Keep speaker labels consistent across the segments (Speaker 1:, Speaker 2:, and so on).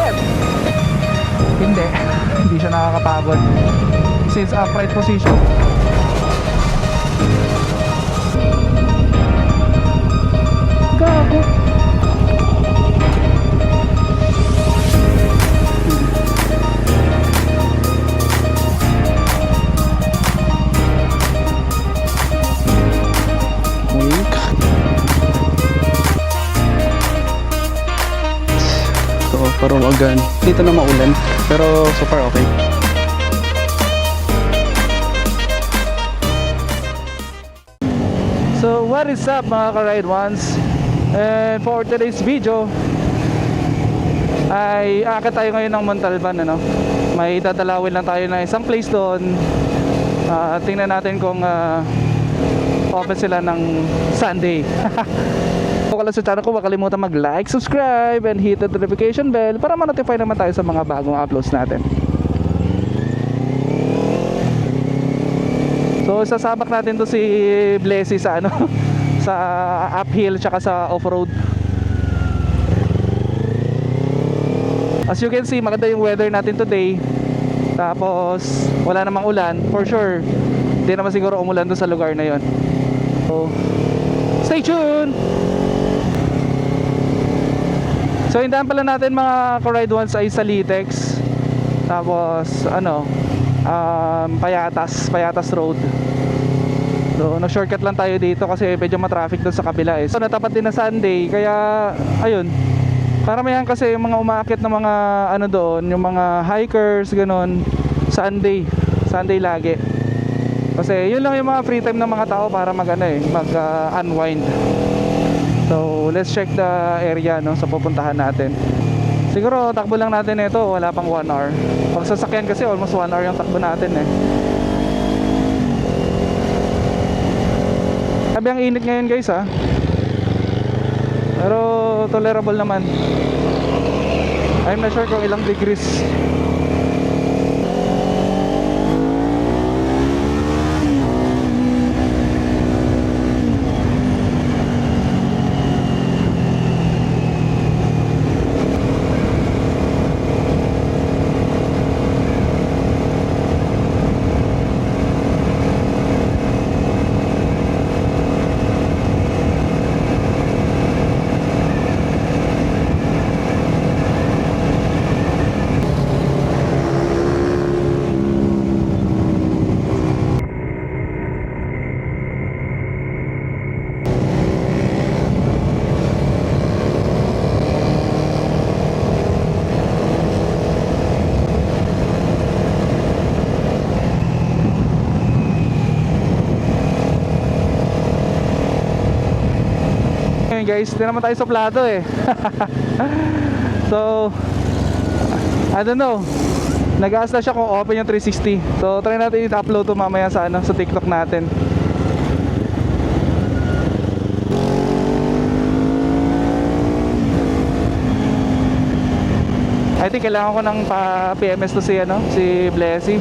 Speaker 1: shit! Hindi. Hindi siya nakakapagod. Since upright position. Gago. Wink.
Speaker 2: So, parang agan. Dito na maulan. Pero so far okay.
Speaker 1: So what is up mga ka-ride ones? And for today's video ay aakit tayo ngayon ng Montalban, ano? May dadalawin lang tayo na isang place doon. Tingnan natin kung open sila ng Sunday. Kung wala sa channel ko, huwag kalimutan mag-like, subscribe, and hit the notification bell para ma-notify naman tayo sa mga bagong uploads natin. So sasabak natin to si Blessy sa ano sa uphill tsaka sa off-road. As you can see, maganda yung weather natin today. Tapos wala namang ulan, for sure. Hindi naman siguro umulan doon sa lugar na yon. So stay tuned. So hindahan pala natin mga ka-ride ones ay sa Litex. Tapos ano, Payatas Road. So nag-shortcut lang tayo dito kasi medyo matraffic doon sa kabila eh. So natapat din na Sunday, kaya ayun. Karamihan kasi yung mga umaakit na mga ano doon, yung mga hikers ganun, Sunday lagi. Kasi yun lang yung mga free time ng mga tao para mag unwind. So let's check the area no sa pupuntahan natin. Siguro takbo lang natin ito, wala pang 1 hour. Pag sasakyan kasi almost 1 hour yung takbo natin eh. Sabi ang init ngayon guys ha. Pero tolerable naman. I'm not sure kung ilang degrees. Guys, hindi naman tayo sa plato eh. So I don't know, nag-aas na siya kung open yung 360. So try natin i-upload to mamaya sa ano, sa TikTok natin. I think kailangan ko ng pa-PMS to si ano, si Blessy.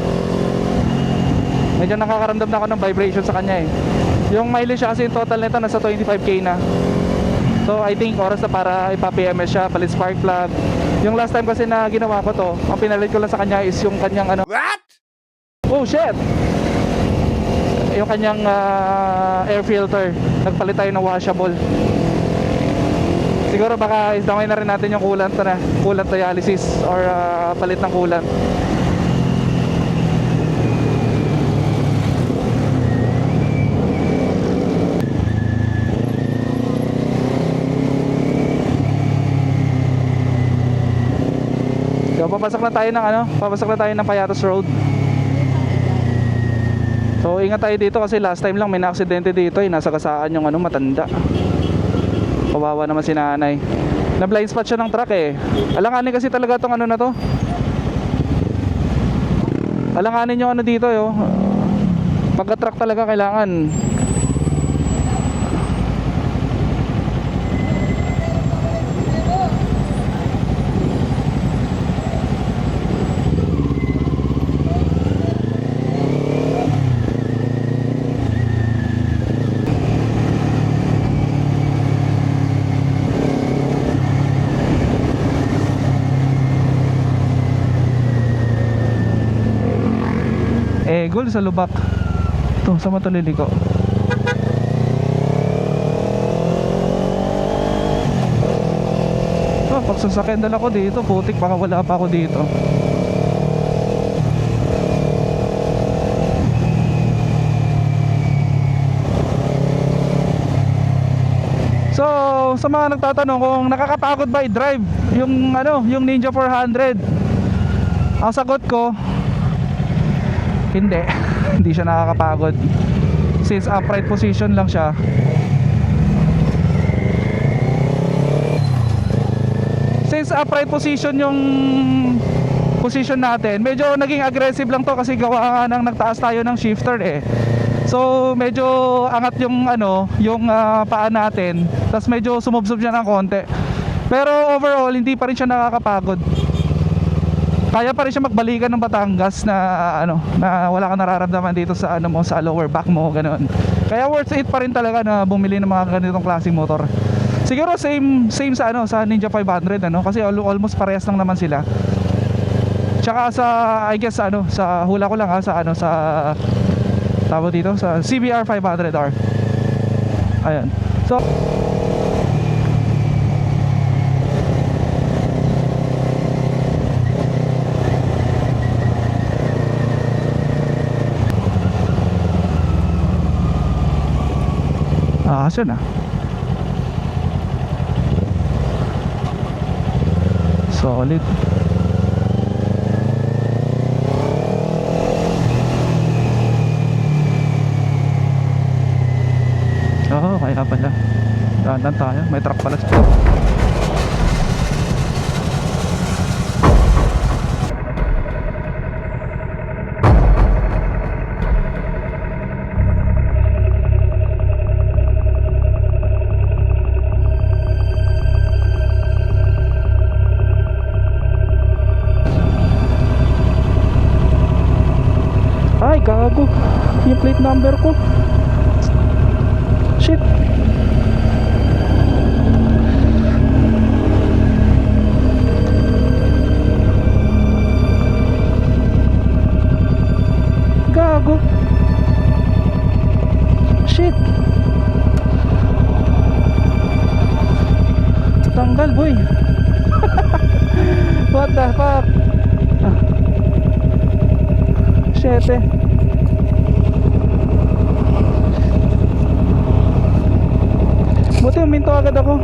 Speaker 1: Medyo nakakaramdam na ako ng vibration sa kanya eh. Yung mileage siya kasi yung total nito nasa 25k na. So I think oras na para ipa-PMS siya, palit spark plug. Yung last time kasi na ginawa ko to, ang pinalit ko lang sa kanya is yung kanyang ano. What? Oh shit! Yung kanyang air filter. Nagpalit tayo ng washable. Siguro baka isdamay na rin natin yung coolant na, coolant dialysis or palit ng coolant. So, papasok na tayo ng ano, papasok na tayo ng Payatas Road. So ingat tayo dito kasi last time lang may na-aksidente dito eh, nasagasaan yung ano, matanda. Kawawa naman si nanay. Na blind spot siya ng truck eh. Alanganin kasi talaga tong ano na to. Alanganin yung ano dito yo. Pagka truck talaga kailangan Egol sa Lubak. Ito sa Mataliliko. Pag sasakyan dala ko dito, putik, baka wala pa ako dito. So, sa mga nagtatanong kung nakakapagod ba i-drive yung yung Ninja 400, ang sagot ko, hindi. Hindi siya nakakapagod. Since upright position lang siya. Since upright position yung position natin, medyo naging aggressive lang to kasi gawa nga nang nagtaas tayo ng shifter eh. So medyo angat yung paa natin. Tapos medyo sumubsob siya ng konti. Pero overall hindi pa rin siya nakakapagod. Kaya pa rin siya magbalikan ng Batangas na na wala kang nararamdaman dito sa sa lower back mo, ganoon. Kaya worth it pa rin talaga na bumili ng mga ganitong klaseng motor. Siguro same sa sa Ninja 500 kasi almost parehas lang naman sila. Tsaka sa I guess sa hula ko lang sa tawag dito sa CBR 500R. Ayan. So yun solid. Kaya pala dahan tayo, may truck pala sa gago, yung plate number ko. Shit. Gago. Shit. Tanggal boy. What the fuck. Shit eh. Buti uminto agad ako.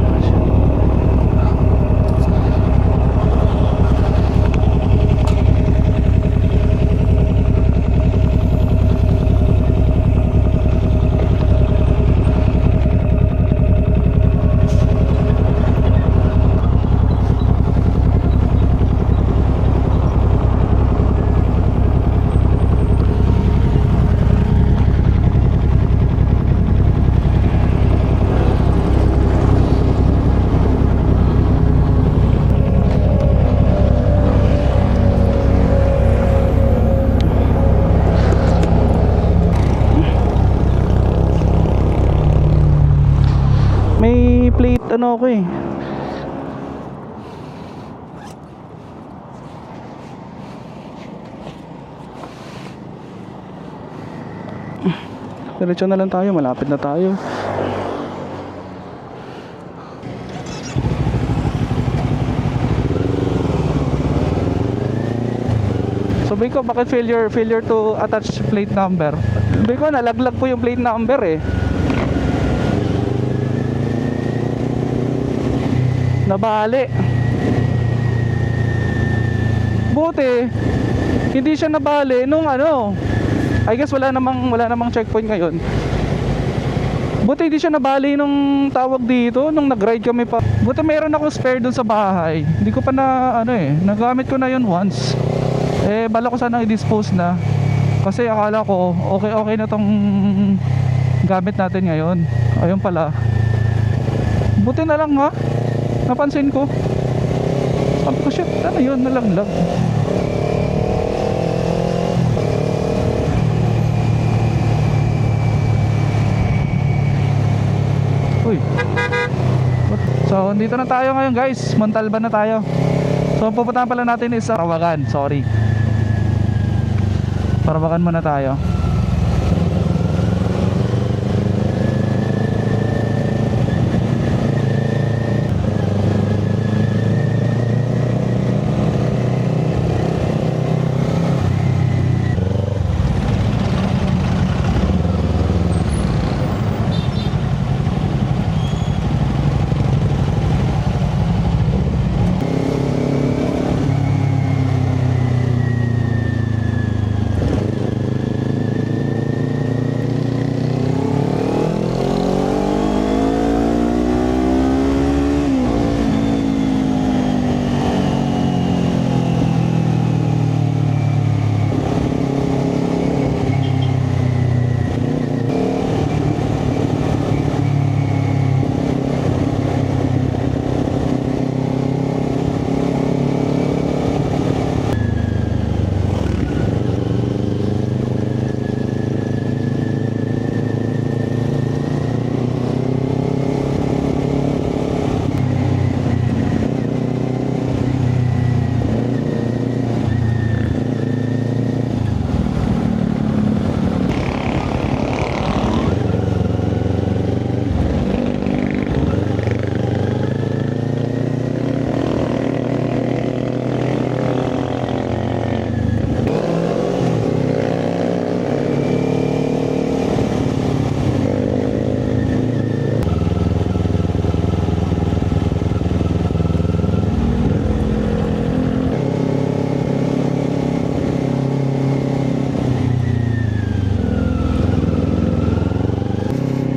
Speaker 1: May plate ako eh. Diretso na lang tayo, malapit na tayo. Sabi ko, bakit failure to attach plate number? Sabi ko, nalaglag po yung plate number eh. Nabali. Buti hindi siya nabali nung I guess wala namang checkpoint ngayon. Buti hindi siya nabali nung tawag dito nung nag-ride kami pa. Buti mayroon akong spare dun sa bahay. Hindi ko pa nagamit ko na yun once. Bala ko sana i-dispose na. Kasi akala ko okay na tong gamit natin ngayon. Ayun pala. Buti na lang napansin ko. Sabi ko, shit, yun, nalaglag. Uy. So, dito na tayo ngayon guys. Montalban na tayo. So, pupuntahan pala natin is Rawagan. Sorry. Parbakan muna tayo.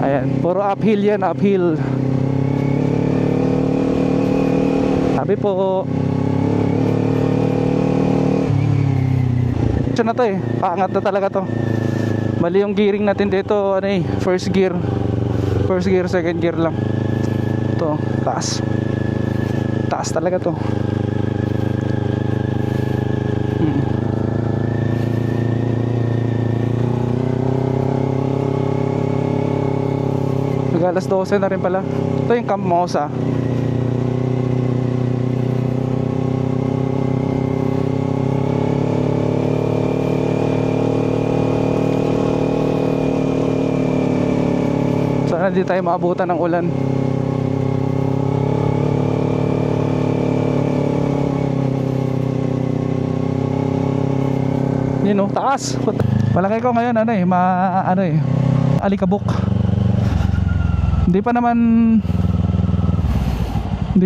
Speaker 1: Ayan, puro uphill yan, uphill. Sabi po. Ito na to eh, paangat na talaga to. Mali yung gearing natin dito, ano eh, first gear, second gear lang. To, taas. Taas talaga to. Alas 12 na rin pala. Ito yung Camp Mosa. Sana di tayo maabutan ng ulan. Yun o, taas. Malaki ko ngayon ano eh, alikabok. Hindi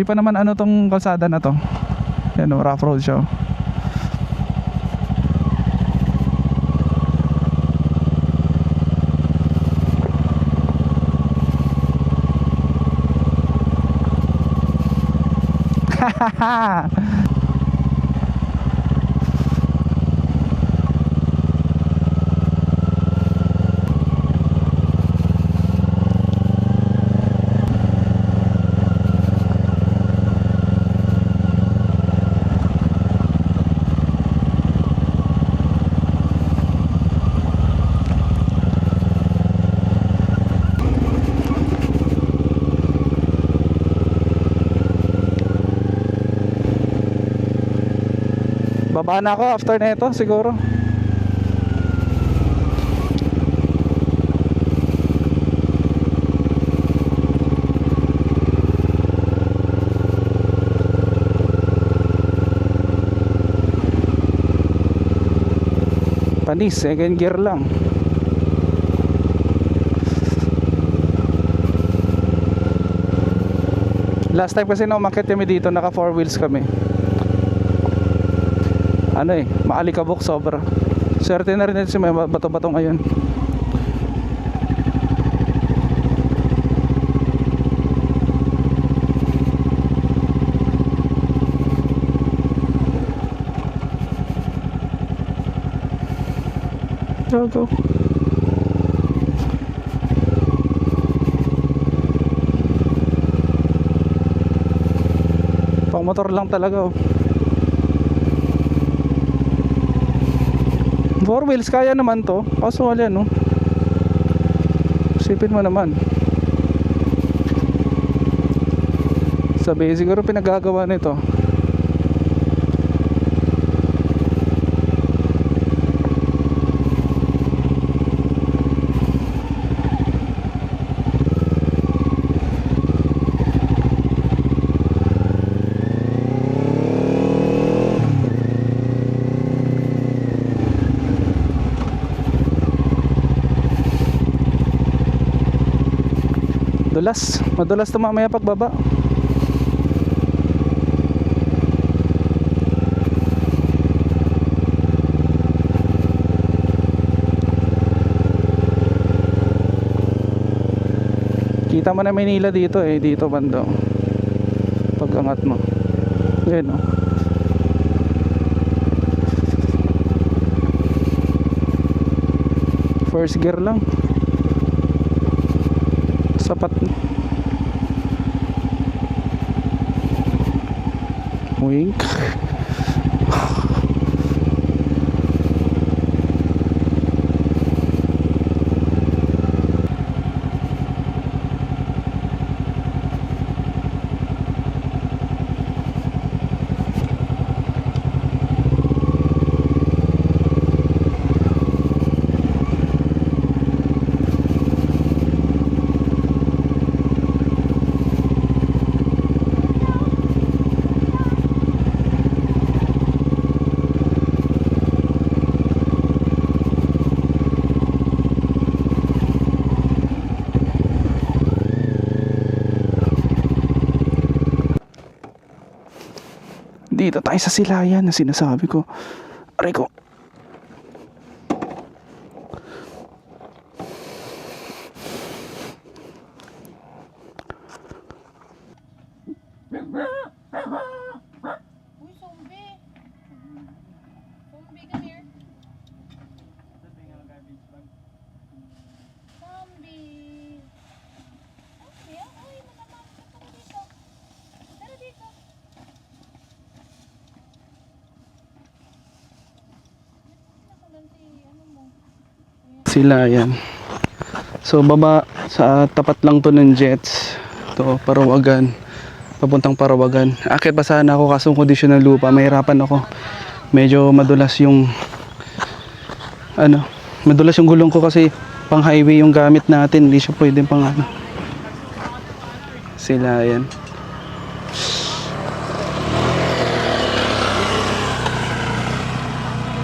Speaker 1: pa naman ano tong kalsada na to. Yan o, rough road siya. Hahaha. Baba na ako after nito siguro. Panis, second gear lang. Last time kasi na umakyat kami dito, naka 4 wheels kami. Ano eh, maalikabok sobra. Swerte na rin ito si may bato-bato ngayon. Go. Pang motor lang talaga oh. 4 wheels kaya naman to. Kaso wala no. Sipin mo naman. Sabi siguro pinagagawa nito. Madulas to mamaya pagbaba. Kita mo na Maynila dito eh, dito banda. Pag angat mo. Ayan oh. First gear lang. Sapat. Wink. Dito tayo sa Silayan na sinasabi ko. Aray ko.
Speaker 3: Uy, zombie! Zombie, come here. Zombie! Okay, uy, matamang. Tara dito. Tara dito. Ano mo?
Speaker 2: Silayan. So baba sa tapat lang to ng Jets. To Parawagan. Papuntang Parawagan. Akit pa sana ako kasong kondisyon ng lupa. Mahirapan ako. Medyo madulas yung madulas yung gulong ko kasi pang highway yung gamit natin. Hindi siya pwedeng pang Silayan.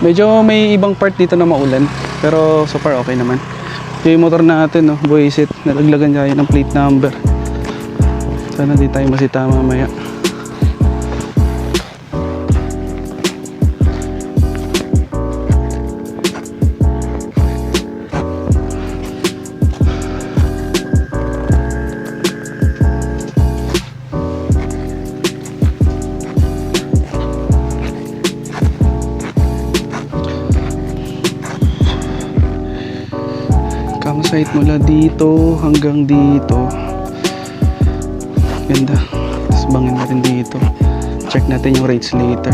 Speaker 2: Medyo may ibang part dito na maulan. Pero so far okay naman. Yung motor natin, no, Buisit, nalaglagan niya ng plate number. Sana di tayo masita mamaya. Campsite mula dito hanggang dito. Ganda. Tapos bangin natin dito. Check natin yung rates later.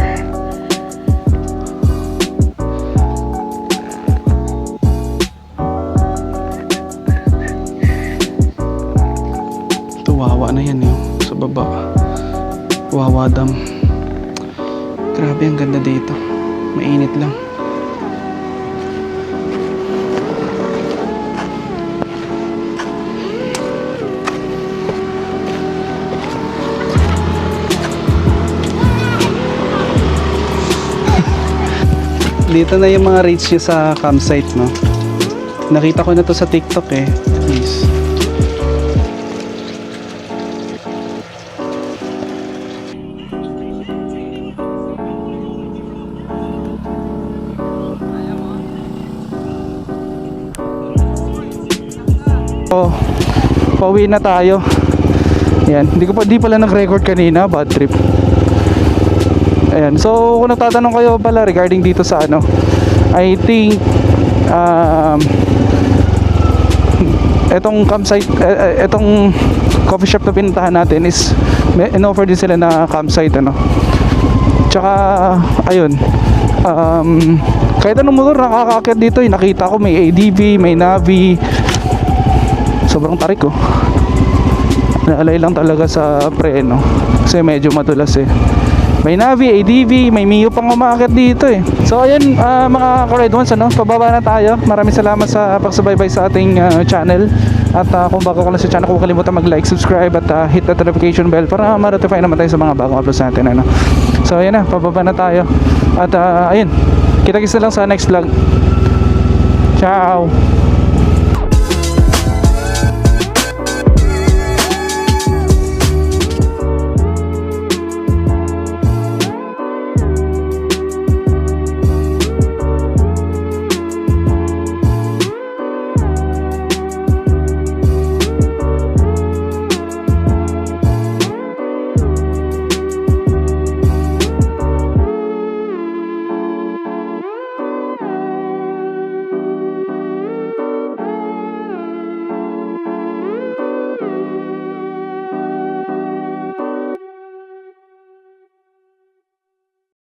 Speaker 2: Ito Wawa na yan yung sa baba. Wawa Dam. Grabe ang ganda dito. Mainit lang. Dito na yung mga rates nyo sa campsite, no? Nakita ko na to sa TikTok eh. Please.
Speaker 1: Oh, pauwi na tayo. Yan, di pala nag-record kanina, bad trip. Ayan, so kung nagtatanong kayo pala regarding dito sa I think etong campsite, etong coffee shop na pinuntahan natin is in-offer din sila na campsite tsaka ayun, kahit anong motor nakakaakyat dito nakita ko may ADV, may Navi. Sobrang tarik ko. Naalay lang talaga sa preno kasi medyo madulas eh. May Navi, ADV, may Mio pang umaakit dito eh. So ayun, mga ka-ride ones, pababa na tayo. Maraming salamat sa pagsubaybay sa ating channel. At kung bago ka lang sa channel, huwag kalimutan mag-like, subscribe at hit the notification bell para ma-notify naman tayo sa mga bagong uploads natin. So ayun na, pababa na tayo. At ayun, kita-kits na lang sa next vlog. Ciao!